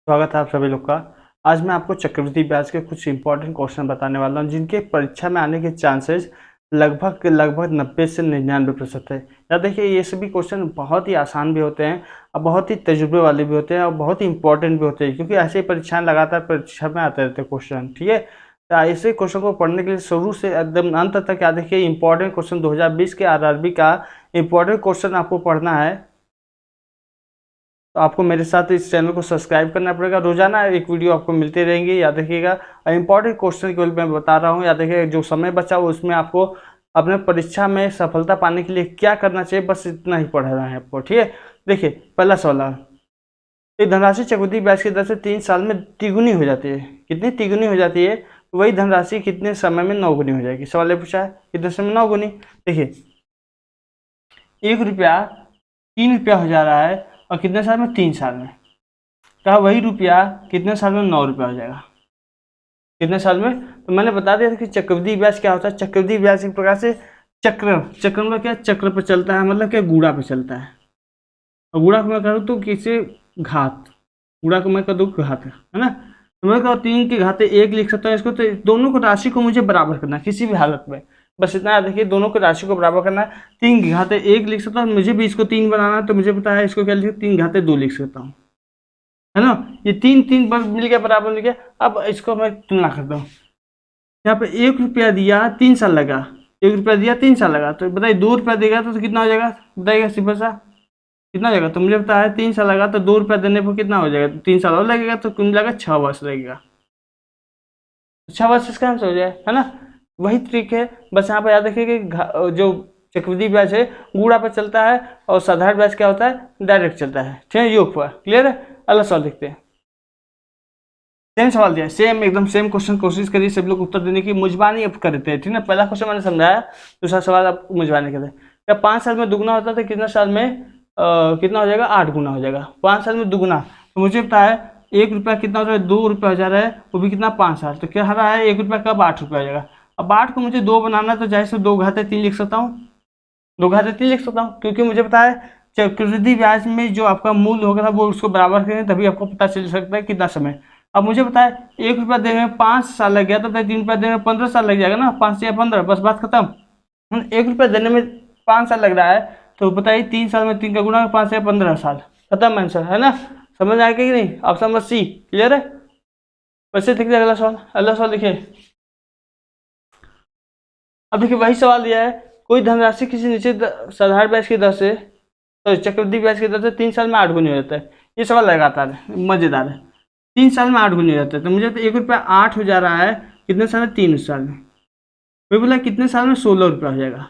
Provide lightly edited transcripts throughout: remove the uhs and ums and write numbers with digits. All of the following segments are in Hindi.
स्वागत है आप सभी लोग का। आज मैं आपको चक्रवृद्धि ब्याज के कुछ इंपॉर्टेंट क्वेश्चन बताने वाला हूं जिनके परीक्षा में आने के चांसेस लगभग 90 से 99% है। या देखिए, ये सभी क्वेश्चन बहुत ही आसान भी होते हैं और बहुत ही तजुर्बे वाले भी होते हैं और बहुत ही इंपॉर्टेंट भी होते हैं, क्योंकि ऐसे परीक्षाएं लगातार परीक्षा में आते रहते हैं क्वेश्चन। ठीक है, तो ऐसे क्वेश्चन को पढ़ने के लिए शुरू से एकदम अंत तक या देखिए, इंपॉर्टेंट क्वेश्चन 2020 के आरआरबी का इंपॉर्टेंट क्वेश्चन आपको पढ़ना है। तो आपको मेरे साथ इस चैनल को सब्सक्राइब करना पड़ेगा। रोजाना एक वीडियो आपको मिलते रहेंगे। याद रखिएगा, इंपॉर्टेंट क्वेश्चन केवल मैं बता रहा हूँ। याद रखिएगा, जो समय बचा हो उसमें आपको अपने परीक्षा में सफलता पाने के लिए क्या करना चाहिए, बस इतना ही पढ़ना है आपको। ठीक है, देखिए पहला सवाल। एक धनराशि चक्रवृद्धि ब्याज की दर से 3 साल में तिगुनी हो जाती है। कितनी तिगुनी हो जाती है? वही धनराशि कितने समय में 9 गुनी हो जाएगी। सवाल ये पूछा है, कितने समय में 9 गुनी। देखिए, 1 रुपया 3 रुपया हो जा रहा है और कितने साल में? 3 साल में। कहा वही रुपया कितने साल में? 9 रुपया हो जाएगा। कितने साल में? तो मैंने बता दिया था कि चक्रवृद्धि ब्याज क्या होता है। चक्रवृद्धि ब्याज एक प्रकार से चक्र मतलब क्या? चक्र पर चलता है, मतलब क्या? गुणा पे चलता है। और गुणा को मैं करूँ तो किसे? घात। गुणा को मैं कर दूँ घात, है ना। तो मैं कहूँ 3 की घाते 1 लिख सकता हूँ इसको। तो दोनों को राशि को मुझे बराबर करना है किसी भी हालत में। बस इतना देखिए, दोनों को राशि को बराबर करना है। 3 की घाते 1 लिख सकता हूँ, मुझे भी इसको 3 बनाना है, तो मुझे पता है इसको क्या लिख, 3 घाते 2 लिख सकता हूँ, है ना। ये 3 3 मिल गया, बराबर मिल गया। अब इसको मैं तुलना करता हूँ। यहाँ पे 1 रुपया दिया 3 साल लगा, 1 रुपया दिया 3 साल लगा, तो बताइए 2 रुपया देगा तो कितना हो जाएगा? बताइएगा सिंपल सा, कितना हो जाएगा? तो मुझे पता है 3 साल लगा, तो 2 रुपया देने पर कितना हो जाएगा? 3 साल और लगेगा, तो कुल मिलाकर 6 वर्ष लगेगा। 6 वर्ष इसका आंसर हो जाए, है ना। वही ट्रिक है, बस यहाँ पर याद रखिए कि जो चक्रवृद्धि ब्याज है गुणा पर चलता है और साधारण ब्याज क्या होता है? डायरेक्ट चलता है। ठीक है, योग पर। क्लियर है। अगला सवाल देखते हैं। सेम सवाल दिया, सेम एकदम सेम क्वेश्चन। कोशिश करिए सभी लोग उत्तर देने की। मुजबानी अब करते हैं, ठीक है। पहला क्वेश्चन मैंने समझाया, दूसरा सवाल आप मुजबानी करते हैं। क्या 5 साल में दुगुना होता था? कितना साल में कितना हो जाएगा? 8 गुना हो जाएगा। 5 साल में दुगुना, तो मुझे पता है 1 रुपया कितना हो रहा है? 2 रुपया हो जा रहा है, वो भी कितना? 5 साल। तो क्या रहा है? 1 रुपया कब? 8 रुपया हो जाएगा। अब 8 को मुझे 2 बनाना, तो जाहिर से 2 घाते 3 लिख सकता हूँ। 2 घाते 3 लिख सकता हूँ, क्योंकि मुझे पता है चक्रवृद्धि ब्याज में जो आपका मूल होगा था वो उसको बराबर करें, तभी आपको पता चल सकता है कितना समय। अब मुझे पता है 1 रुपया देने में 5 साल लग गया, तो 3 रुपया देने में 15 साल लग जाएगा ना। 5 से 15, बस बात खत्म। 1 रुपया देने में 5 साल लग रहा है, तो बताइए 3 साल में 3 का गुणा 5 से 15 साल। खत्म आंसर, है ना। समझ आएगा कि नहीं? ऑप्शन नंबर सी क्लियर है। वैसे देखिए अगला सवाल। अगला सवाल देखिए, अब देखिए वही सवाल दिया है। कोई धनराशि किसी निश्चित साधारण ब्याज की दर से, तो चक्रवृद्धि ब्याज की दर से 3 साल में 8 गुनी हो जाता है। ये सवाल लगातार है, मजेदार है। 3 साल में 8 गुनी हो जाता है, तो मुझे तो 1 रुपया 8 हो जा रहा है, कितने साल में? 3 साल में। वही बोला कितने साल में? 16 रुपया हो जाएगा।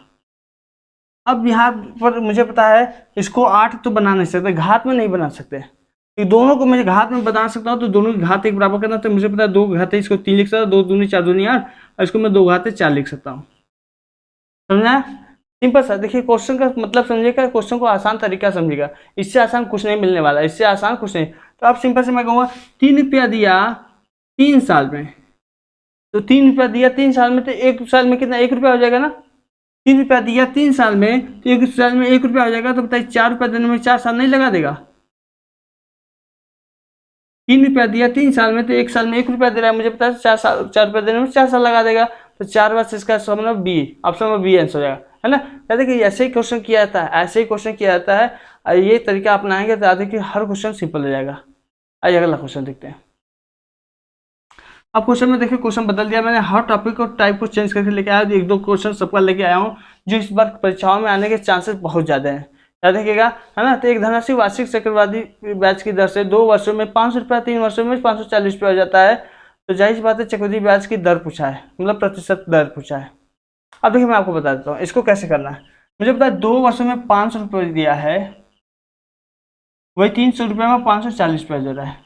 अब यहाँ पर मुझे पता है इसको 8 तो बना नहीं सकते, घात में नहीं बना सकते। ये दोनों को मैं घात में बना सकता हूँ, तो दोनों की घात एक बराबर करना, तो मुझे पता है 2 घाते इसको 3 लिख सकता हूँ, 2 दूनी 4 दूनी 8, और इसको मैं 2 घाते 4 लिख सकता हूँ। समझा? सिंपल सा। देखिए क्वेश्चन का मतलब समझिएगा, क्वेश्चन को आसान तरीका समझिएगा। इससे आसान कुछ नहीं मिलने वाला, इससे आसान कुछ नहीं। तो आप सिंपल से मैं कहूँगा 3 रुपया दिया 3 साल में, तो 3 रुपया दिया 3 साल में, तो 1 साल में कितना? 1 रुपया हो जाएगा ना। 3 रुपया दिया 3 साल में, तो 1 साल में 1 रुपया हो जाएगा। तो बताइए 4 रुपया देने में 4 साल नहीं लगा देगा? 3 रुपया दिया 3 साल में, तो 1 साल में 1 रुपया दे रहा है, मुझे पता है 4 रुपया देने में 4 साल लगा देगा। तो 4 वर्ष इसका मतलब बी, ऑप्शन में बी आंसर हो जाएगा, है ना। याद है कि ऐसे ही क्वेश्चन किया जाता है, ऐसे ही क्वेश्चन किया जाता है। और ये तरीका अपनाएंगे तो याद है कि हर क्वेश्चन सिंपल हो जाएगा। आइए अगला क्वेश्चन देखते हैं। अब क्वेश्चन में देखिए, क्वेश्चन बदल दिया मैंने, हर टॉपिक और टाइप को चेंज करके लेके आया। 1-2 क्वेश्चन सबका लेके आया हूँ जो इस बार परीक्षाओं में आने के चांसेस बहुत ज़्यादा हैं। याद रखिएगा, है ना। तो एक धनराशि वार्षिक चक्रवृद्धि ब्याज की दर से 2 वर्षों में 500 रुपया, 3 वर्षों में 540 रुपया हो जाता है। तो जाहिर सी बात है चक्रवृद्धि ब्याज की दर पूछा है, मतलब प्रतिशत दर पूछा है। अब देखिए मैं आपको बता देता हूँ इसको कैसे करना है। मुझे पता है 2 वर्षों में 500 रुपये दिया है, वही 300 रुपये में 540 रुपया दे रहा है।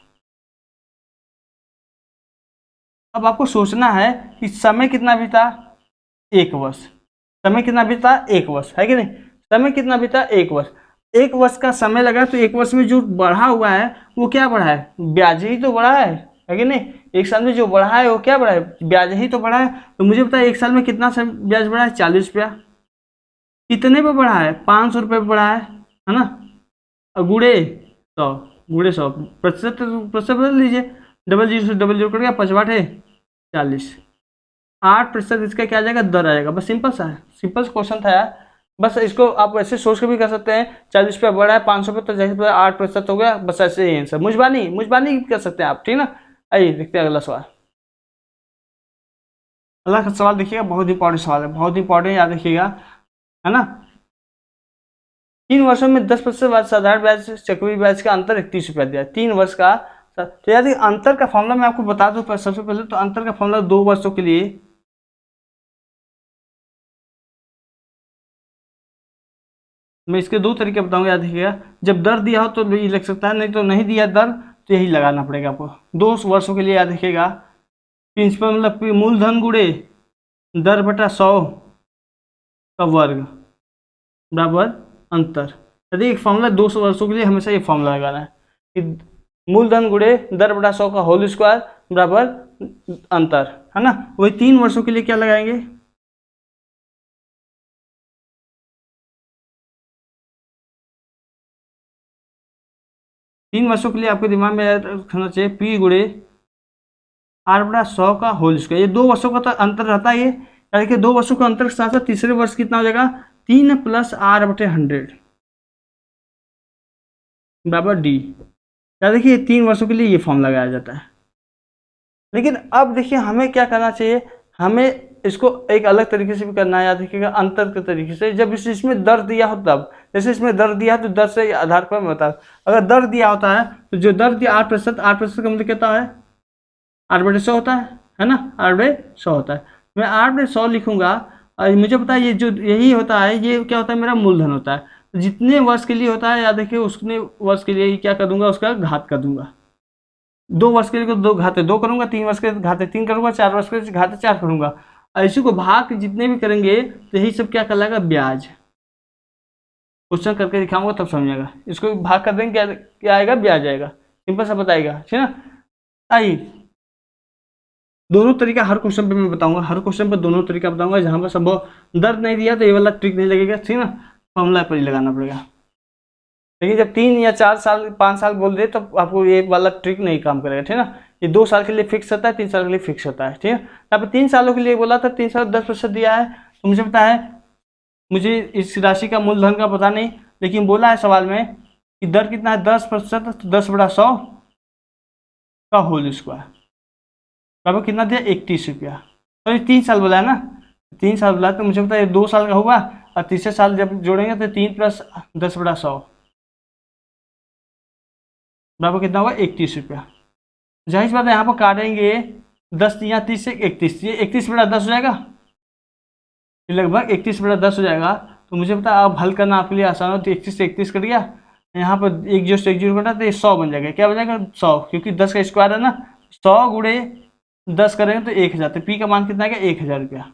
अब आपको सोचना है कि समय कितना बीता? 1 वर्ष। समय कितना बीता? 1 वर्ष, है कि नहीं। समय कितना बीता? 1 वर्ष। 1 वर्ष का समय लगा, तो 1 वर्ष में जो बढ़ा हुआ है वो क्या बढ़ा है? ब्याज ही तो बढ़ा है कि नहीं। 1 साल में जो बढ़ा है वो क्या बढ़ा है? ब्याज ही तो बढ़ा है। तो मुझे पता है 1 साल में कितना ब्याज बढ़ा है? 40 रुपया। कितने पे बढ़ा है? 500 रुपये पे बढ़ा है ना। और गुड़े 100, गुणे 100, प्रतिशत प्रतिशत बदल लीजिए, डबल जीरो से डबल जीरो कट गया, 5 8 40, 8% इसका क्या आ जाएगा, दर आ जाएगा। बस सिंपल सा है, सिंपल सा क्वेश्चन था यार। बस इसको आप ऐसे सोच के भी कर सकते हैं, 40 रुपया बढ़ा है 500 रुपये, तो जैसे 8% हो गया, बस ऐसे ही आंसर। मुजबानी मुजबानी कर सकते हैं आप, ठीक ना। आइए देखते हैं अगला सवाल। अगला सवाल देखिएगा, बहुत इंपॉर्टेंट सवाल है, बहुत इंपॉर्टेंट, याद रखिएगा, है ना। 3 वर्षों में 10% बाद साधारण ब्याज चक्रवृद्धि ब्याज का अंतर 31 रुपया दिया है, 3 वर्ष का। तो याद अंतर का फॉर्मूला मैं आपको बता दूं सबसे पहले, तो अंतर का फॉर्मूला 2 वर्षों के लिए, मैं इसके 2 तरीके बताऊंगा, याद रखिएगा। जब दर दिया हो तो ये लग सकता है, नहीं तो नहीं दिया दर तो यही लगाना पड़ेगा आपको। 2 वर्षों के लिए याद रखिएगा, प्रिंसिपल मतलब मूलधन गुणे दर बटा 100 का वर्ग बराबर अंतर। यदि एक फॉर्मूला 200 वर्षों के लिए हमेशा ये फॉर्मूला लगाना है कि मूलधन गुणे दर बटा 100 का होल स्क्वायर बराबर अंतर, है ना। वही 3 वर्षों के लिए क्या लगाएंगे, 3 वर्षों के लिए आपके दिमाग में रखना चाहिए, पी गुणे आर बटा 100 का होल स्क्वायर। ये 2 वर्षों का तो अंतर रहता है, ये यानी कि 2 वर्षों का अंतर के साथ साथ तीसरे वर्ष कितना हो जाएगा, 3 + r/100 बराबर डी। या देखिए 3 वर्षों के लिए ये फॉर्म लगाया जाता है। लेकिन अब देखिए हमें क्या करना चाहिए, हमें इसको एक अलग तरीके से भी करना है, याद रखिएगा, अंतर के तरीके से। जब इसमें दर दिया हो तब, जैसे इसमें दर दिया है तो दर से आधार पर मैं बता, अगर दर दिया होता है तो जो दर दिया 8%, 8% का मतलब कितना है, 8/100 होता है ना, 8/100 होता है। मैं 8/100 लिखूंगा, और मुझे पता है ये जो यही होता है, ये क्या होता है, मेरा मूलधन होता है। जितने वर्ष के लिए होता है, याद रखिए, उतने वर्ष के लिए क्या कर दूंगा, उसका घात कर दूंगा। 2 वर्ष के लिए 2 घाते 2 करूंगा, 3 वर्ष के घाते 3 करूंगा, 4 वर्ष के घाते 4 करूंगा। ऐसे को भाग जितने भी करेंगे तो यही सब क्या कहलाएगा, ब्याज। क्वेश्चन करके दिखाऊंगा तब समझेगा। इसको भाग कर देंगे, क्या आएगा, ब्याज आएगा। सिंपल सा बताएगा, ठीक है ना। आइए दोनों तरीका हर क्वेश्चन पे मैं बताऊंगा, हर क्वेश्चन पे दोनों तरीका बताऊंगा। जहां पर संभव दर्द नहीं दिया तो ये वाला ट्रिक नहीं लगेगा, ठीक है ना, फॉर्मूला पर ही लगाना पड़ेगा। लेकिन जब 3 या 4 साल 5 साल बोल दे तो आपको ये वाला ट्रिक नहीं काम करेगा, ठीक है ना। ये 2 साल के लिए फिक्स होता है, 3 साल के लिए फिक्स होता है, ठीक है। यहाँ पे 3 सालों के लिए बोला था, 3 साल 10% दिया है, तो मुझे पता है, मुझे इस राशि का मूलधन का पता नहीं, लेकिन बोला है सवाल में कि दर कितना है, 10%, तो 10/100 का होल स्क्वायर बराबर कितना दिया, 31 रुपया। तो ये 3 साल बोला है ना, 3 साल बोला, तो मुझे पता है 2 साल का होगा, और तीसरे साल जब जोड़ेंगे तो 3 + 10/100 बराबर कितना होगा, 31 रुपया। जाहिर बात है यहाँ पर काटेंगे 10 या 30 से 31, ये 31/10 हो जाएगा, ये लगभग 31/10 हो जाएगा। तो मुझे पता है अब हल करना आपके लिए आसान हो, तो 31 से 31 कट गया, यहाँ पर 1 0 से 1 0 कटा, तो ये 100 बन जाएगा। क्या बन जाएगा, 100, क्योंकि 10 का स्क्वायर है ना, 100 गुणे 10 करेंगे तो 1000, तो पी का मान कितना आएगा, 1000 रुपया।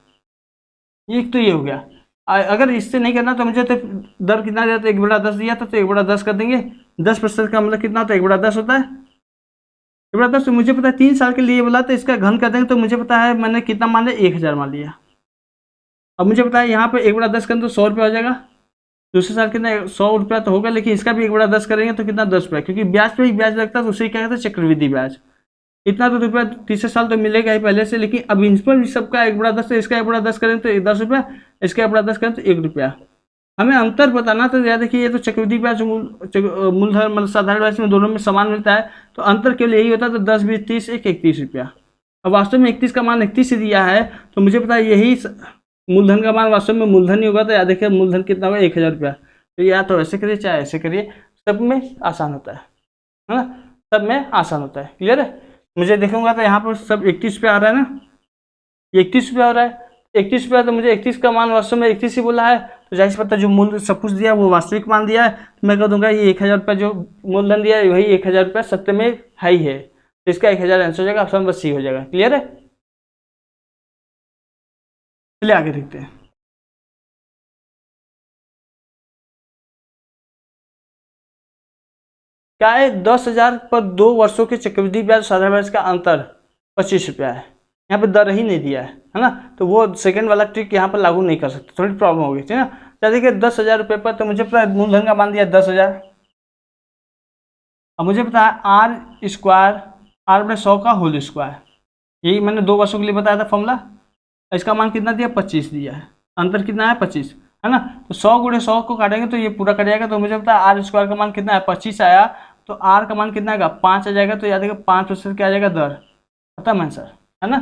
एक तो ये हो गया। अगर इससे नहीं करना तो मुझे तो दर कितना दिया था, 1/10 दिया था, तो 1/10 कर देंगे। 10% का मतलब कितना होता है, 1/10 होता है। 1/10 तो मुझे पता है 3 साल के लिए बोला, तो इसका घन कर देंगे, तो मुझे पता है मैंने कितना मान लिया, 1000 मान लिया। अब मुझे पता है यहाँ पे 1/10 करें तो 100 रुपया हो जाएगा। दूसरे साल कितना, 100 रुपया तो होगा, लेकिन इसका भी 1/10 करेंगे तो कितना, 10 रुपया, क्योंकि ब्याज पे ही ब्याज लगता है, तो उसे क्या कहते हैं, चक्रवृद्धि ब्याज। इतना तो रुपया तीसरे साल तो मिलेगा ही पहले से, लेकिन अब इन पर भी सबका 1/10, तो इसका 1/10 करें तो 10 रुपया, इसका 1/10 करें तो 1 रुपया। हमें अंतर बताना, तो याद देखिए, ये तो चक्रवृद्धि ब्याज मूलधन मतलब साधारण ब्याज में दोनों में समान मिलता है, तो अंतर केवल यही होता है, तो 10 20 30 1 31 रुपया। अब वास्तव में 31 का मान 31 से दिया है, तो मुझे पता है यही मूलधन का मान वास्तव में मूलधन ही होगा, तो याद देखिए मूलधन कितना होगा, 1000 रुपया। तो या तो ऐसे करिए चाहे ऐसे करिए, सब में आसान होता है ना, सब में आसान होता है। क्लियर है। मुझे देखूंगा तो यहाँ पर सब 31 रुपया आ रहा है ना, ये 31 रुपया हो रहा है, 31 रुपया, तो मुझे 31 का मान वास्तव में 31 ही बोला है, तो जाहिर सी बात है जो मूल्य सब कुछ दिया है वो वास्तविक मान दिया है, तो मैं कह दूंगा ये 1000 रुपया जो मूलधन दिया है वही 1000 रुपया सत्य में है ही है, तो इसका 1000 आंसर हो जाएगा, ऑप्शन नंबर सी हो जाएगा। क्लियर है। चलिए आगे देखते हैं। क्या है, 10,000 पर 2 वर्षों के चक्रवृद्धि ब्याज साधारण ब्याज का अंतर 25 रुपया है। यहाँ पे दर ही नहीं दिया है ना, तो वो सेकंड वाला ट्रिक यहाँ पर लागू नहीं कर सकते, थोड़ी प्रॉब्लम होगी, ठीक है ना। तो देखिए 10,000 रुपये पर, तो मुझे पता मूलधन का मान दिया 10,000, अब मुझे पता है आर स्क्वायर, आर बटे 100 का होल स्क्वायर, यही मैंने 2 वर्षों के लिए बताया था फॉर्मूला। इसका मान कितना दिया, 25 दिया है, अंतर कितना है 25, है ना। तो 100 गुणे 100 को काटेंगे तो ये पूरा कट जाएगा, तो मुझे पता है आर स्क्वायर का मान कितना है 25 आया, तो आर का मान कितना आएगा 5 आ जाएगा, तो याद रखिएगा 5% क्या आ जाएगा दर, पता है आंसर, है ना।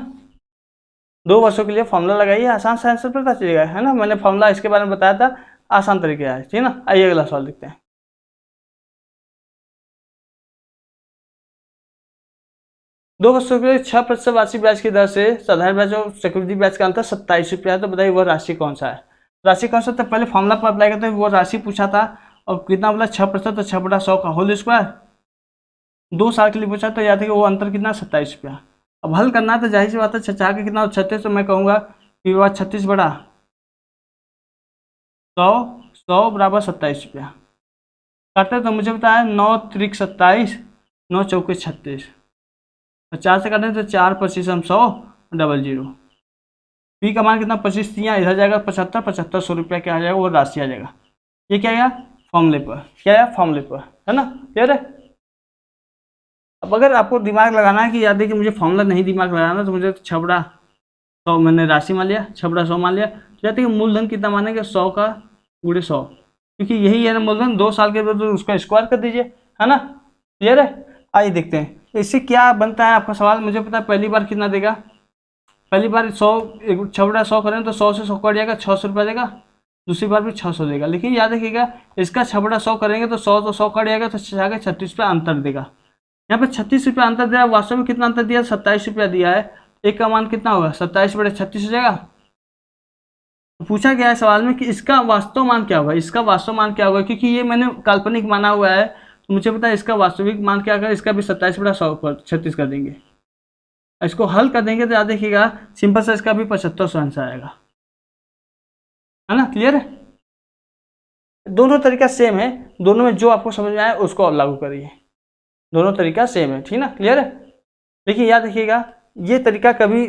2 वर्षों के लिए फॉर्मूला लगाइए, आसान से आंसर पता चलेगा, है ना। मैंने फॉर्मूला इसके बारे में बताया था, आसान तरीके है, ठीक है ना। आइए अगला सवाल देखते हैं। 2 वर्षों के लिए 6% वार्षिक ब्याज की दर से साधारण ब्याज और चक्रवृद्धि ब्याज का अंतर 27 रुपया है, तो बताइए वह राशि कौन सा है। राशि कौन सा था, पहले फॉर्मूला पर अप्लाई करते हैं, वो राशि पूछा था, और कितना बोला 6%, तो 6/100 का होल स्क्वायर, 2 साल के लिए पूछा, तो याद है कि वो अंतर कितना 27 रुपया। अब हल करना है तो जाहिर सी बात है, 6 के कितना 36, तो मैं कहूँगा कि वह 36/100, 100 बराबर 27 रुपया। काटते तो मुझे बताया 9 त्रिक 27, 9 चौके 36, तो 4 से काटें तो 4 25 100 00। पी का मान कितना 25 दिया, इधर जाएगा 75, 7500 रुपया क्या आ जाएगा, वो राशि आ जाएगा। ये क्या आया फॉर्मूले पर, क्या आया फॉर्मूले पर, है ना, क्लियर है। अब अगर आपको दिमाग लगाना है कि याद है कि मुझे फॉर्मूला नहीं दिमाग लगाना, तो मुझे 6/100 मैंने राशि मान लिया, 6/100 मान लिया, तो याद है कि मूलधन कितना मानेंगे 100 का गुणे 100, क्योंकि यही है ना मूलधन, 2 साल के बाद तो उसका स्क्वायर कर दीजिए, है ना, क्लियर है। आइए देखते हैं इससे क्या बनता है आपका सवाल। मुझे पता है पहली बार कितना देगा, पहली बार 100, 6/100 करें तो 100 से 100 कट जाएगा, 600 रुपया देगा, दूसरी बार भी 600 देगा, लेकिन याद रखिएगा इसका 6/100 करेंगे तो 100 तो 100 कट जाएगा, तो 36 रुपया अंतर देगा। यहाँ पे 36 रुपया अंतर दिया, वास्तव में कितना अंतर दिया 27 रुपया दिया है, एक का मान कितना होगा 27/36 हो जाएगा। तो पूछा गया है सवाल में कि इसका वास्तव मान क्या होगा, इसका वास्तव मान क्या होगा, क्योंकि ये मैंने काल्पनिक माना हुआ है, तो मुझे पता है इसका वास्तविक मान क्या होगा, इसका भी 27/100 पर 36 कर देंगे, इसको हल कर देंगे तो याद देखिएगा सिंपल सा इसका भी 7500 आंसर आएगा, है ना, क्लियर है। दोनों तरीका सेम है, दोनों में जो आपको समझ में आए उसको लागू करिए, दोनों तरीका सेम है, ठीक ना, क्लियर है। देखिए याद रखिएगा ये तरीका कभी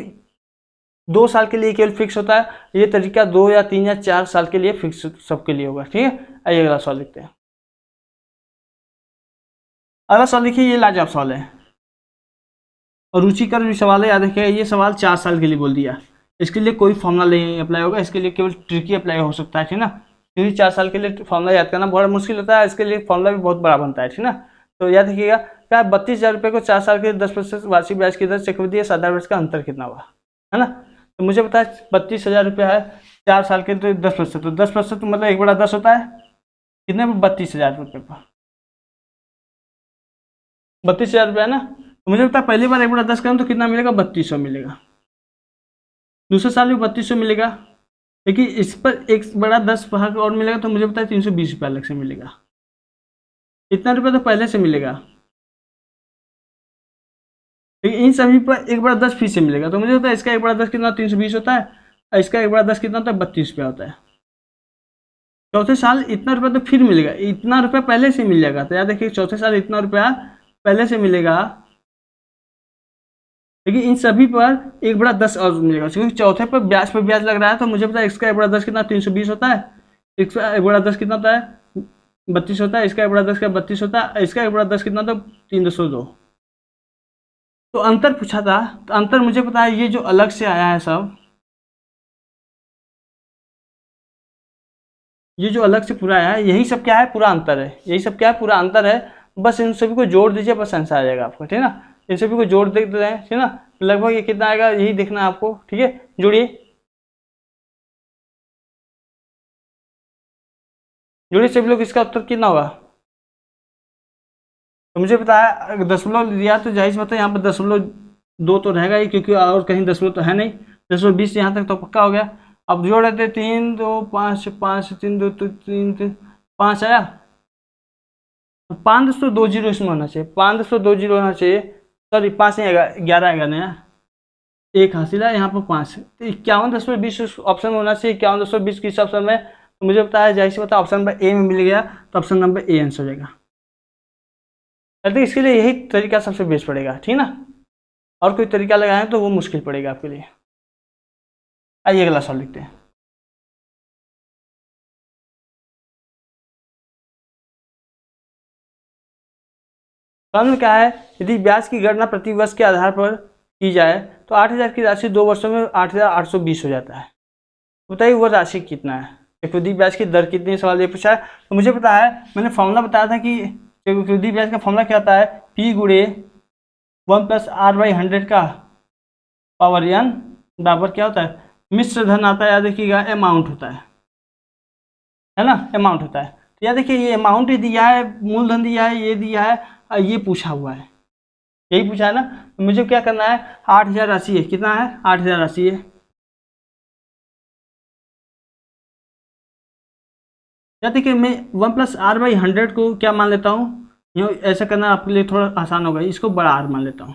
2 साल के लिए केवल फिक्स होता है, ये तरीका 2 या 3 या 4 साल के लिए फिक्स सबके लिए होगा, ठीक है। आइए अगला सवाल देखते हैं। अगला सवाल देखिए, ये लाजवाब सवाल है और रुचिकर भी सवाल है, याद रखिएगा ये सवाल 4 साल के लिए बोल दिया, इसके लिए कोई फॉर्मूला नहीं अप्लाई होगा, इसके लिए केवल ट्रिकी अप्लाई हो सकता है, ठीक ना, क्योंकि 4 साल के लिए फॉर्मूला याद करना बहुत मुश्किल होता है, इसके लिए फॉर्मूला भी बहुत बड़ा बनता है, ठीक ना। तो याद रखिएगा क्या 32,000 रुपये को 4 साल के 10% वार्षिक ब्याज की दर चक्रवृद्धि या साधारण ब्याज का अंतर कितना हुआ, है ना। तो मुझे पता है 32,000 रुपया है, 4 साल के तो 10%, तो 10% मतलब 1/10 होता है, कितने पर 32,000 रुपये पर 32,000 रुपया है ना। तो मुझे पता है पहली बार 1/10 करें तो कितना मिलेगा 3200 मिलेगा, दूसरे साल भी 3200 मिलेगा, लेकिन इस पर 1/10 भाग और मिलेगा, तो मुझे पता है 320 रुपया अलग से मिलेगा, इतना रुपया तो पहले से मिलेगा, लेकिन इन सभी पर 1/10 फीस से मिलेगा, तो मुझे पता है इसका 1/10 कितना 320 होता है, और इसका 1/10 कितना होता है 32 रुपया होता है। चौथे साल इतना रुपया तो फिर मिलेगा, इतना रुपया पहले से मिल जाएगा, तो याद देखिए चौथे साल इतना रुपया पहले से मिलेगा, लेकिन इन सभी पर 1/10 और मिलेगा, क्योंकि चौथे पर ब्याज लग रहा है, तो मुझे पता है इसका 1/10 कितना 320 होता है, इसका 1/10 कितना होता है 32 होता है, इसका 1/10 का 32 होता है, इसका 1/10 कितना होता है 302। तो अंतर पूछा था, तो अंतर मुझे पता है ये जो अलग से आया है सब, ये जो अलग से पूरा आया है यही सब क्या है पूरा अंतर है, यही सब क्या है पूरा अंतर है, बस इन सभी को जोड़ दीजिए, बस आंसर आ जाएगा आपको, ठीक है ना। इन सभी को जोड़ देते हैं, ठीक है ना, लगभग ये कितना आएगा यही देखना है आपको, ठीक है, जोड़िए, जोड़िए सभी लोग, इसका उत्तर कितना होगा। तो मुझे पता है दशमलव दिया तो जाहिर सी बात है यहाँ पर 0.2 तो रहेगा ही, क्योंकि और कहीं दशमलव तो है नहीं, 0.20 यहाँ तक तो पक्का हो गया। अब जोड़ देते 3 2 5 5 3 2 3 3 5 आया, 5.20 इसमें होना चाहिए, 5.20 होना चाहिए, सॉरी 5 नहीं आएगा 11 आएगा नया, एक हासिल है यहाँ पर 5, तो 51.20 ऑप्शन में होना चाहिए, 51.20 किस ऑप्शन में, तो मुझे पता है जाहिर सी बात है ऑप्शन नंबर ए में मिल गया, तो ऑप्शन नंबर ए आंसर हो जाएगा। चलते इसके लिए यही तरीका सबसे बेस्ट पड़ेगा, ठीक ना, और कोई तरीका लगाएं तो वो मुश्किल पड़ेगा आपके लिए। आइए अगला सवाल लिखते हैं। सवाल में क्या है, यदि ब्याज की गणना प्रति वर्ष के आधार पर की जाए तो 8,000 की राशि 2 वर्षों में 8,820 हो जाता है। बताइए वो राशि कितना है, चक्रवृद्धि ब्याज की दर कितनी, सवाल ये पूछा है। तो मुझे पता है, मैंने फॉर्मूला बताया था कि चक्रवृद्धि ब्याज का फॉर्मूला क्या होता है, P गुणे 1 + R/100 का पावर n बराबर क्या होता है, मिश्र धन आता है, याद रखिएगा अमाउंट होता है ना, अमाउंट होता है। तो याद देखिए ये अमाउंट ही दिया है, मूलधन दिया है, ये दिया है, और ये पूछा हुआ है, यही पूछा है ना। तो मुझे क्या करना है, 8,000 राशि है, कितना है 8,000 राशि है। या देखिए मैं 1 + R/100 को क्या मान लेता हूँ, यूँ ऐसा करना आपके लिए थोड़ा आसान होगा, इसको बड़ा R मान लेता हूँ,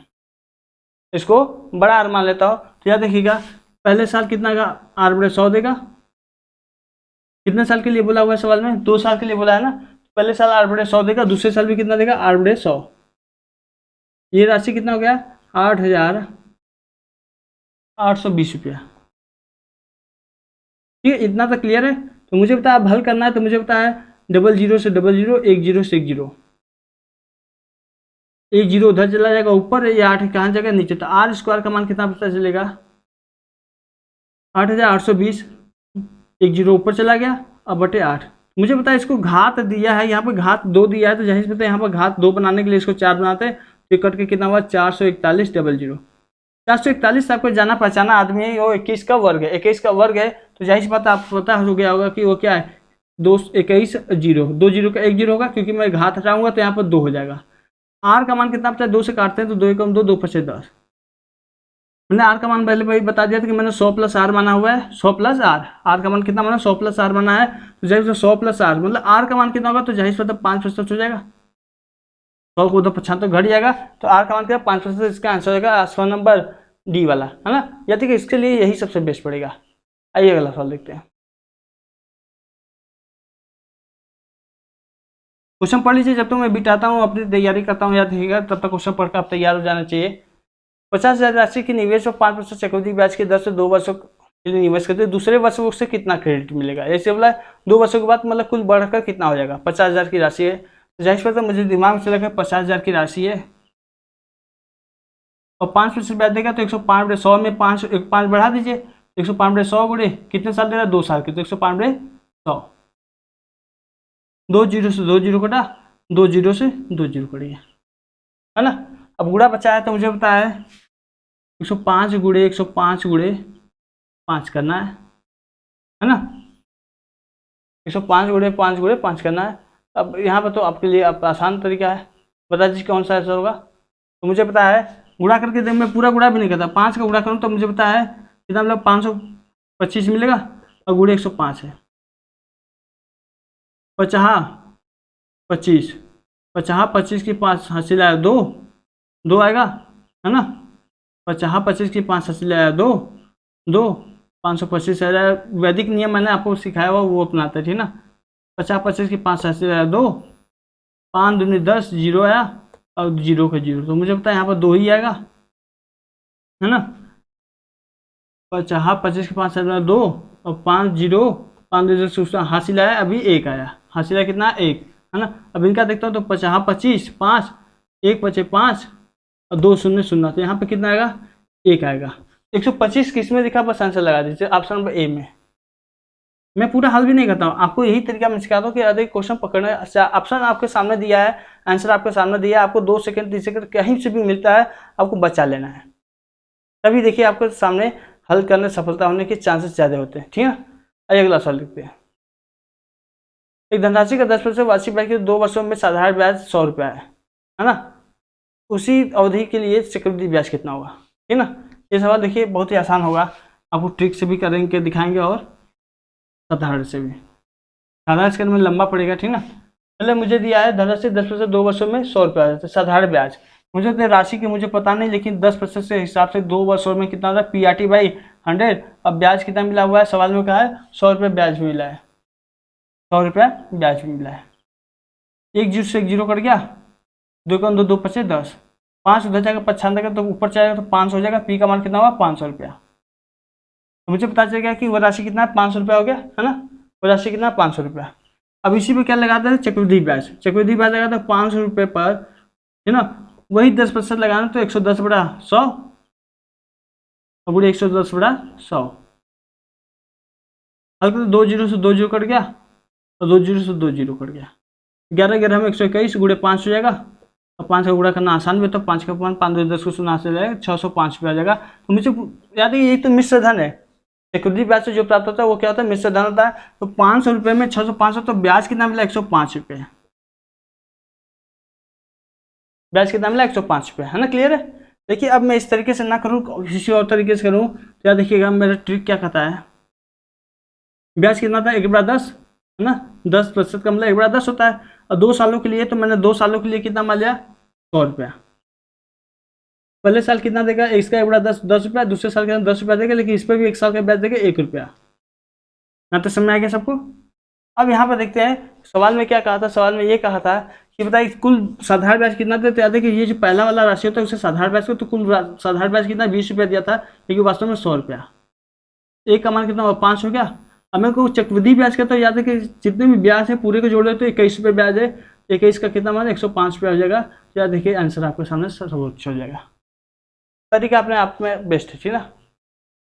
इसको बड़ा R मान लेता हूँ। तो याद देखिएगा पहले साल कितना का R/100 देगा, कितने साल के लिए बोला हुआ है सवाल में, 2 साल के लिए बोला है ना। पहले साल R/100 देगा, दूसरे साल भी कितना देगा R/100। ये राशि कितना हो गया 8,820 रुपया। ठीक है, इतना तो क्लियर है। तो मुझे पता है अब हल करना है, तो मुझे पता है 00 से 00, 10 से 10, 10 उधर चला जाएगा ऊपर, ये 8 कहाँ जाएगा नीचे, तो R² का मान कितना पता चलेगा 8,820, 10 ऊपर चला गया अब बटे 8। मुझे पता है इसको घात दिया है, यहाँ पे घात 2 दिया है, तो जाहिर पता है यहाँ पर घात 2 बनाने के लिए इसको 4 बनाते हैं, तो कट के कितना हुआ 441, 00 441 आपको जाना पहचाना आदमी है, वो 21 का वर्ग है, 21 का वर्ग है, तो जाहिर बात आपको पता हो गया होगा कि वो क्या है 21 0, 2 0 का 1 0 होगा, क्योंकि मैं घात हटाऊंगा तो यहाँ पर 2 हो जाएगा। R का मान कितना बचा, 2 से काटते हैं तो 2 एकम 2, 2 पचे 10। मैंने R का मान पहले भाई बता दिया था कि मैंने 100 + R माना हुआ है, 100 + R, R का मान कितना माना 100 + R माना है, तो जाहिर 100 + R मतलब R का मान कितना होगा, तो जाहिर मतलब 5% हो जाएगा, 100 को उधर 95 घट जाएगा, तो R का मान क्या 5%, इसका आंसर होगा 100 नंबर डी वाला, है ना। या कि इसके लिए यही सबसे बेस्ट पड़ेगा। आइए अगला सवाल देखते हैं। क्वेश्चन पढ़ लीजिए, जब तक मैं बिठाता हूँ अपनी तैयारी करता हूँ, याद रखिएगा, तब तक क्वेश्चन पढ़कर आप तैयार हो जाना चाहिए। 50,000 राशि की निवेश और 5% चक्रवृद्धि ब्याज की दर से 2 वर्षों के लिए निवेश करते हैं, दूसरे वर्ष से कितना क्रेडिट मिलेगा, ऐसे बोला 2 वर्षों के बाद मतलब कुल बढ़कर कितना हो जाएगा। 50,000 की राशि है, जाहिर बात है मुझे दिमाग में चला कि 50,000 की राशि है और 5% ब्याज देगा, तो 105/100 में 5 बढ़ा दीजिए, 105/100 गुणे कितने साल दे रहा है 2 साल के, तो 105/100, 2 0 से 2 0 कटा, 2 0 से 2 0 कट गया, है ना। अब गुणा बचा है, तो मुझे पता है 105 गुणे 105 गुणे 5 करना है ना, 105 गुणे 5 गुणे 5 करना है। अब यहाँ पर तो आपके लिए अब आसान तरीका है, बता दीजिए कौन सा आंसर होगा। तो मुझे पता है गुणा करके देख, मैं पूरा गुणा भी नहीं करता, 5 का गुणा करूँ तो मुझे पता है कितना मतलब 525 मिलेगा, और गुणे 105 है, 50 25 की 5 हासिल आया 2 2 आएगा, है ना। 50 की 5 हासिल आया 2 2, 525 आया। वैदिक नियम मैंने आपको सिखाया हुआ वो अपनाते हैं, ठीक ना। 50 की 5 हासिल आया 2, 5 दूनी 10, 0 आया और 0 का 0, तो मुझे पता है यहाँ पर 2 ही आएगा, है ना। 50 की 5 हासिल आया 2 और 5 0, 5 0 हासिल आया अभी 1 आया, हासिल आया कितना 1, है ना। अब इनका देखता हूँ तो 50 25 5, 1 बचे 5 और 2 0 0, तो यहाँ पे कितना आएगा 1 आएगा। 125 किस में दिखा, बस आंसर लगा दीजिए ऑप्शन नंबर ए में। मैं पूरा हल भी नहीं करता हूँ, आपको यही तरीका मैं सिखाता हूँ कि यदि क्वेश्चन पकड़ना, ऑप्शन आपके सामने दिया है, आंसर आपके सामने दिया है, आपको 2 सेकंड 3 सेकंड कहीं से भी मिलता है, आपको बचा लेना है, तभी देखिए आपके सामने हल करने सफलता होने के चांसेस ज़्यादा होते हैं, ठीक है। आइए अगला सवाल लिखते हैं। एक धनराशि का 10% वार्षिक ब्याज के 2 वर्षों में साधारण ब्याज 100 रुपया है ना, उसी अवधि के लिए चक्रवृद्धि ब्याज कितना होगा, ठीक ना। ये सवाल देखिए बहुत ही आसान होगा, आपको ट्रिक से भी करेंगे दिखाएंगे और साधारण से भी। साधारण से में लंबा पड़ेगा, ठीक ना। पहले मुझे दिया है धनराशि 10% 2 वर्षों में 100 रुपया, तो साधारण ब्याज मुझे तो राशि की मुझे पता नहीं, लेकिन 10% से हिसाब से 2 वर्षों में कितना था PRT/100। अब ब्याज कितना मिला हुआ है, सवाल में कहा है 100 रुपये ब्याज मिला है, 100 रुपया ब्याज मिला है। 1 0 से 1 0 कट गया, 2 का 2 2 पचे 10, 5 उधर जाएगा 95 का, तो ऊपर जाएगा तो 500 हो जाएगा, पी का मान कितना हुआ 500 रुपया। तो मुझे पता चल गया कि वो राशि कितना है 500 रुपया हो गया, है ना। वो राशि कितना 500 रुपया। अब इसी पे क्या लगाते हैं चक्रवृद्धि ब्याज, चक्रवृद्धि ब्याज लगाते हैं 500 रुपये पर है ना। वही 10% लगाना तो 110/100 और पूरे 110/100 हल्का 2 जीरो से 2 जीरो कट गया और 2 जीरो से 2 जीरो कट गया। 11 11 में 121 गुड़े 5 हो जाएगा और 5 का गुड़ा करना आसान भी, तो 5 का 5 2 10 को 0 से जाएगा 605 रुपये आ जाएगा। तो मुझे याद है ये तो मिश्र धन है, चक्रवृद्धि ब्याज से जो प्राप्त होता है वो क्या होता है, मिश्र धन होता है। तो 500 रुपये में 605, तो ब्याज कितना मिला 105 रुपये, ब्याज कितना मिला 105 रुपये, है ना। क्लियर है। देखिए अब मैं इस तरीके से ना करूँ, किसी और तरीके से करूँ तो याद देखिएगा मेरा ट्रिक क्या कहता है। ब्याज कितना था 1/10, है ना, 10% का मतलब 1/10 होता है। और 2 सालों के लिए तो मैंने 2 सालों के लिए कितना मान लिया 100 रुपया। पहले साल कितना देगा, इसका 1/10 10 रुपया, दूसरे साल के 10 रुपया देगा, लेकिन इस पर भी 1 साल का ब्याज देगा 1 रुपया। यहाँ तो समझ आ गया सबको। अब यहाँ पर देखते हैं सवाल में क्या कहा था। सवाल में ये कहा था कि बताइए कुल साधारण ब्याज कितना देते हैं। कि ये जो पहला वाला राशि होता है उसे साधारण ब्याज को, तो कुल साधारण ब्याज कितना 20 रुपया दिया था, लेकिन वास्तव में 100 रुपया। एक का मान कितना हुआ 5 हो गया। अब मेरे को चक्रवृद्धि ब्याज का तो याद है कि जितने भी ब्याज है पूरे को जोड़ दे तो 21 रुपये ब्याज है, 21 का कितना मान 105 रुपया हो जाएगा। तो याद देखिए आंसर आपके सामने सर्वोच्च हो जाएगा। तरीका अपने आप में बेस्ट है, ठीक ना।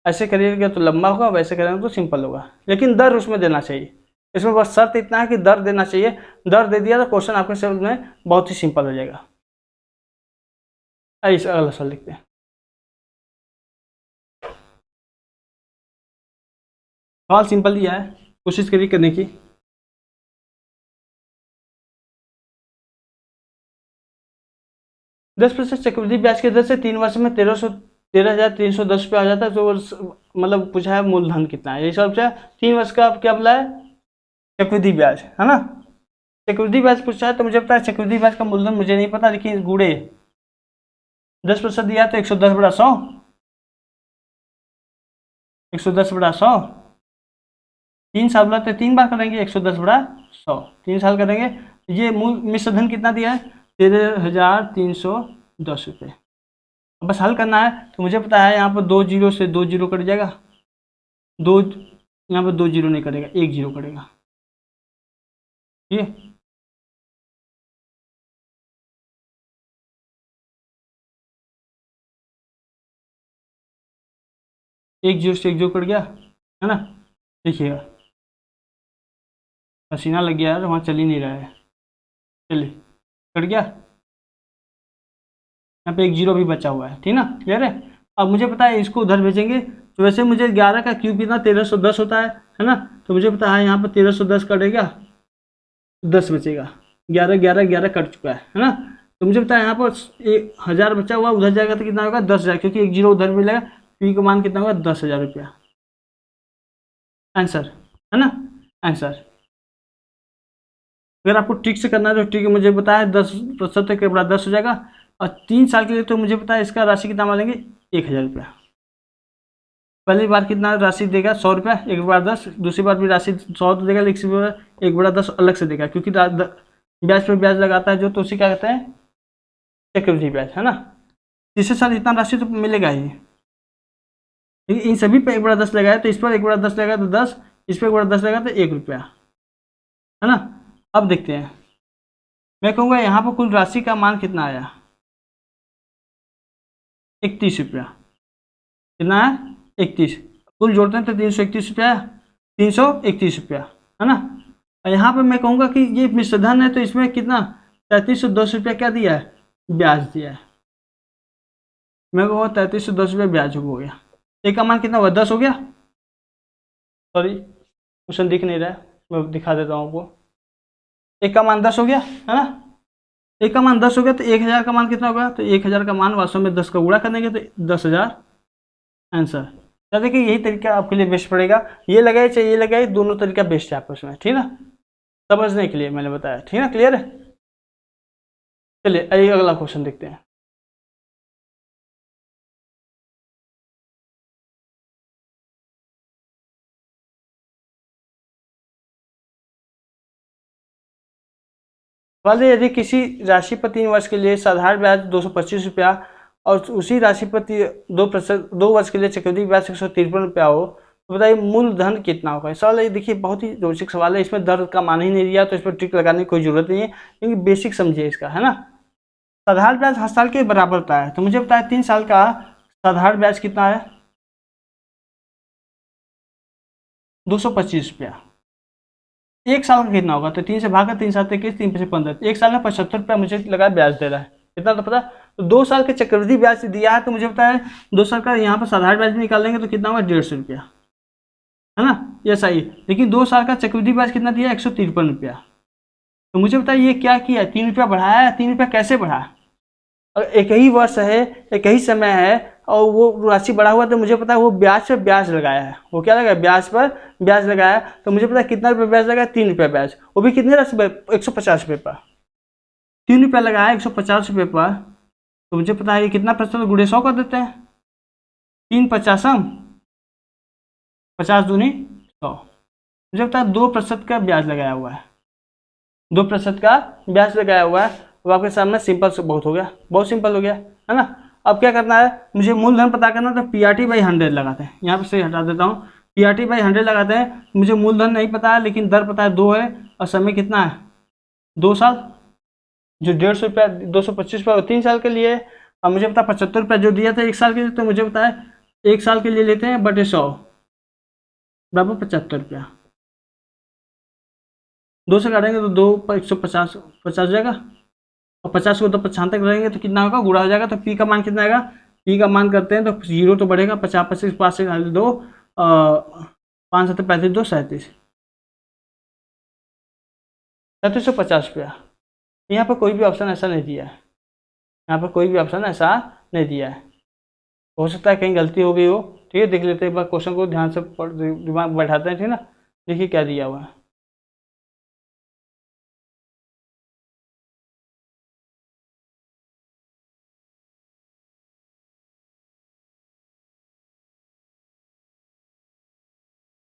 ऐसे करिएगा तो लंबा होगा, वैसे करेंगे तो सिंपल होगा, लेकिन दर उसमें देना चाहिए। इसमें बस शर्त इतना है कि दर देना चाहिए। दर दे दिया तो क्वेश्चन आपके समझ में बहुत ही सिंपल हो जाएगा। आइए अगला सवाल लिखते हैं। सवाल सिंपल दिया है, कोशिश करिए करने की। दस प्रतिशत चक्रवृद्धि ब्याज की दर से 3 वर्ष में 13,310 रुपये आ जाता है। तो मतलब पूछा है मूलधन कितना है, ये सब से 3 वर्ष का क्या बोला है चक्रवृद्धि ब्याज, है ना। चक्रवृद्धि ब्याज पूछा है तो मुझे पता है चक्रवृद्धि ब्याज का मूलधन मुझे नहीं पता, लेकिन गुड़े 10% दिया तो 110/100, 110/100। 3 साल बोला तो 3 बार करेंगे 110/100, 3 साल करेंगे। ये मूल मिश्र धन कितना दिया है 13,310 रुपये। बस हल करना है। तो मुझे पता है यहाँ पर 2 जीरो से 2 जीरो कट जाएगा, 2 यहाँ पर 2 जीरो नहीं कटेगा, 1 जीरो कटेगा, ठीक है। एक जीरो से 1 जीरो कट गया, है ना। देखिएगा पसीना लग गया है, वहाँ चल ही नहीं रहा है, चलिए कट गया। यहाँ पे 1 जीरो भी बचा हुआ है, ठीक ना। क्लियर है। अब मुझे पता है इसको उधर भेजेंगे, तो वैसे मुझे 11 का क्यूब कितना 1310 होता है ना। तो मुझे पता है यहाँ पर 1310 कटेगा, 10 बचेगा, 11 11 11 कट चुका है ना। तो मुझे पता है यहाँ पर 1000 बचा हुआ, उधर जाएगा तो कितना होगा 10,000, क्योंकि 1 जीरो उधर मिलेगा। क्यू का मान कितना होगा 10,000 रुपया, आंसर, है ना, आंसर। अगर आपको ट्रिक से करना है तो ट्रिक मुझे बताया 10% के बड़ा 10 हो जाएगा। और 3 साल के लिए तो मुझे पता है इसका राशि कितना मानेंगे 1,000 रुपया। पहली बार कितना राशि देगा 100 रुपया, 1/10। दूसरी बार भी राशि 100 तो देगा, लेकिन 1/10 अलग से देगा, क्योंकि ब्याज पर ब्याज लगाता है जो, तो उसी क्या कहते हैं चक्रवृद्धि ब्याज, है ना। तीसरे साल इतना राशि तो मिलेगा ही, लेकिन इन सभी पे 1/10 लगाया, तो इस पर 1/10 लगाया तो 10, इस पर 1/10 लगाया तो 1 रुपया, है ना। अब देखते हैं, मैं कहूँगा यहाँ पर कुल राशि का मान कितना आया 31 रुपया। कितना है 31, कुल जोड़ते हैं तो 331 रुपया, 331 रुपया, है ना। और यहाँ पर मैं कहूँगा कि ये मिश्रधन है, तो इसमें कितना 3310 रुपया क्या दिया है ब्याज दिया है। मैं कहूँगा 3310 रुपया ब्याज हो गया। एक का मान कितना हुआ 10 हो गया, सॉरी क्वेश्चन दिख नहीं रहा है, मैं दिखा देता हूँ आपको। एक का मान 10 हो गया, है ना। एक का मान 10 हो गया तो 1,000 का मान कितना होगा, तो 1,000 का मान वास्तव में 10 का गुणा करनेंगे तो 10,000 आंसर। तो देखिए यही तरीका आपके लिए बेस्ट पड़ेगा, ये लगाए चाहे ये लगाए, दोनों तरीका बेस्ट है आपको उसमें, ठीक ना, समझने के लिए मैंने बताया, ठीक ना। क्लियर है। चलिए आइए अगला क्वेश्चन देखते हैं। वाले यदि किसी राशि पर 3 वर्ष के लिए साधारण ब्याज 225 रुपया और उसी राशि पर 2 वर्ष के लिए चक्रवृद्धि ब्याज 153 रुपया हो, तो बताइए मूलधन कितना होगा। सवाल ये देखिए बहुत ही रोचक सवाल है, इसमें दर का मान ही नहीं दिया, तो इस पर ट्रिक लगाने की कोई जरूरत नहीं है, क्योंकि बेसिक समझिए इसका, है ना। साधारण ब्याज हर साल के बराबर होता है, तो मुझे बताया 3 साल का साधारण ब्याज कितना है 225 रुपया। 1 साल का कितना होगा, तो 3 से भागा 3 7 21 3 5 15, 1 साल में 75 रुपया मुझे लगा ब्याज दे रहा है, इतना तो पता। तो 2 साल के चक्रवृद्धि ब्याज दिया है, तो मुझे पता है 2 साल का यहाँ पर साधारण ब्याज निकालेंगे तो कितना होगा 150 रुपया, है ना, ये सही। लेकिन 2 साल का चक्रवृद्धि ब्याज कितना दिया 153 रुपया। तो मुझे बताइए ये क्या किया, 3 रुपया बढ़ाया है, 3 रुपया कैसे बढ़ा। और एक ही वर्ष है, एक ही समय है और वो राशि बढ़ा हुआ, तो मुझे पता है वो ब्याज पर ब्याज लगाया है, वो क्या लगाया ब्याज पर ब्याज लगाया। तो मुझे पता है कितना रुपये ब्याज लगाया 3 रुपया ब्याज, वो भी कितने राशि पर 150 रुपये पर, 3 रुपया लगाया 150 रुपये पर। तो मुझे पता है ये कितना प्रतिशत गुणे 100 कर देते हैं, 3 50 50 दूनी 100। मुझे पता है 2% का ब्याज लगाया हुआ है, 2% का ब्याज लगाया हुआ है। अब आपके सामने सिंपल से बहुत हो गया, बहुत सिंपल हो गया, है ना। अब क्या करना है, मुझे मूलधन पता करना, तो PRT/100 लगाते हैं, यहाँ पे से हटा देता हूँ, PRT/100 लगाते हैं। मुझे मूलधन नहीं पता है लेकिन दर पता है 2 है, और समय कितना है 2 साल, जो 150 रुपया 225 रुपया 3 साल के लिए। और मुझे पता 75 रुपया जो दिया था 1 साल के लिए, तो मुझे पता है 1 साल के लिए लेते हैं बटे 100 बराबर 75 रुपया। 2 से काटेंगे तो 2 पर 150 50 हो जाएगा, और 50 को तो 95 तक रहेंगे तो कितना होगा गुणा हो जाएगा। तो पी का मान कितना आएगा, पी का मान करते हैं तो 0 तो बढ़ेगा, 50 25 5 से 2 5 7 35 2 37 3750 रुपया। यहाँ पर कोई भी ऑप्शन ऐसा नहीं दिया है, यहाँ पर कोई भी ऑप्शन ऐसा नहीं दिया है, हो सकता है कहीं गलती हो गई हो। ठीक है, देख लेते हैं एक बार क्वेश्चन को ध्यान से दिमाग बैठाते हैं, ठीक है ना। देखिए क्या दिया हुआ है,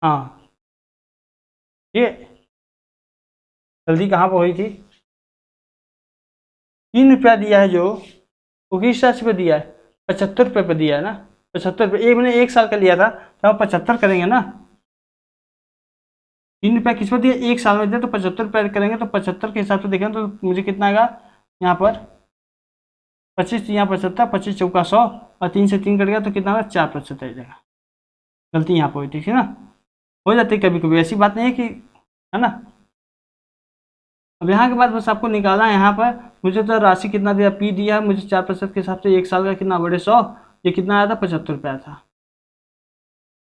हाँ ये जल्दी कहाँ पर हुई थी। 3 रुपया दिया है जो, वो किस राशि पे दिया है 75 रुपये पे दिया है ना, 75 रुपये। एक मैंने 1 साल का लिया था तो हम 75 करेंगे ना, 3 रुपया किस पर दिया 1 साल में दिया, तो 75 रुपये करेंगे तो 75 के हिसाब से देखें तो मुझे कितना आएगा यहाँ पर 25, यहाँ 75, 25 चौका 100, और 3 से 3 कट गया तो कितना होगा 4% आ जाएगा। गलती यहाँ पर हुई, ठीक है ना, हो जाती है कभी कभी, ऐसी बात नहीं है कि, है ना। अब यहाँ के बाद बस आपको निकालना है, यहाँ पर मुझे तो राशि कितना दिया पी दिया है, मुझे 4% के हिसाब से 1 साल का कितना बड़े 100, ये कितना आया था 75 रुपया था,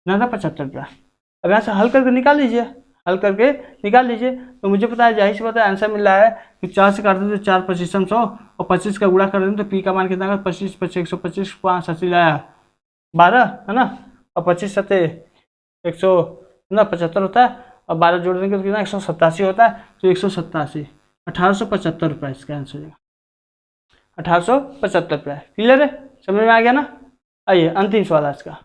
कितना था 75 रुपया। अब यहाँ से हल करके निकाल लीजिए, हल करके निकाल लीजिए। तो मुझे पता है जाहिर सी बात है आंसर मिल रहा है कि 4 से काटते हैं तो 4 25 100, और 25 का गुणा कर दें तो पी का मान कितना 25 25 125 5 80 लाया 12, है ना, और 25 7 100 ना 75 होता है, और 12 जोड़ देंगे तो कितना 187 होता है, तो 187 1875 रुपये इसका आंसर हो जाएगा, 1875 रुपये। क्लियर है, समझ में आ गया ना। आइए अंतिम सवाल आज का,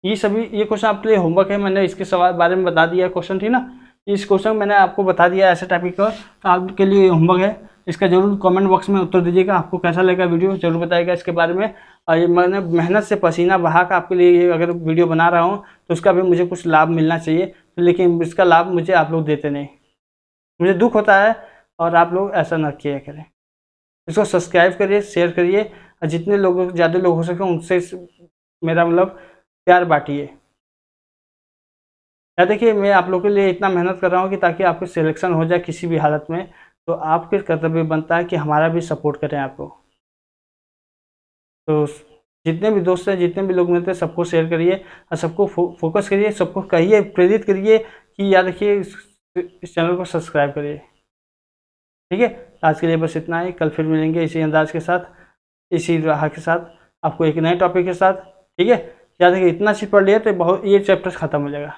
ये सभी ये क्वेश्चन आपके लिए होमवर्क है, मैंने इसके सवाल बारे में बता दिया, क्वेश्चन थी ना, इस क्वेश्चन मैंने आपको बता दिया ऐसे टॉपिक का, तो आपके लिए होमवर्क है। इसका जरूर कमेंट बॉक्स में उत्तर दीजिएगा, आपको कैसा लगा वीडियो जरूर बताइएगा इसके बारे में। और ये मैंने मेहनत से पसीना बहा कर आपके लिए अगर वीडियो बना रहा हूँ तो उसका भी मुझे कुछ लाभ मिलना चाहिए, लेकिन इसका लाभ मुझे आप लोग देते नहीं, मुझे दुख होता है। और आप लोग ऐसा ना किया करें, इसको सब्सक्राइब करिए, शेयर करिए, और जितने लोग ज़्यादा लोग हो सके उनसे मेरा मतलब प्यार बांटिए। या देखिए मैं आप लोगों के लिए इतना मेहनत कर रहा हूँ कि ताकि आपकी सिलेक्शन हो जाए किसी भी हालत में, तो आपके कर्तव्य बनता है कि हमारा भी सपोर्ट करें आप लोग। तो जितने भी दोस्त हैं, जितने भी लोग मिलते हैं, सबको शेयर करिए और सबको फोकस करिए, सबको कहिए, प्रेरित करिए कि याद रखिए इस चैनल को सब्सक्राइब करिए। ठीक है, आज के लिए बस इतना ही, कल फिर मिलेंगे इसी अंदाज के साथ, इसी राह के साथ, आपको एक नए टॉपिक के साथ। ठीक है, याद रखिए इतना चीज पढ़ लिया तो बहुत ये चैप्टर खत्म हो जाएगा।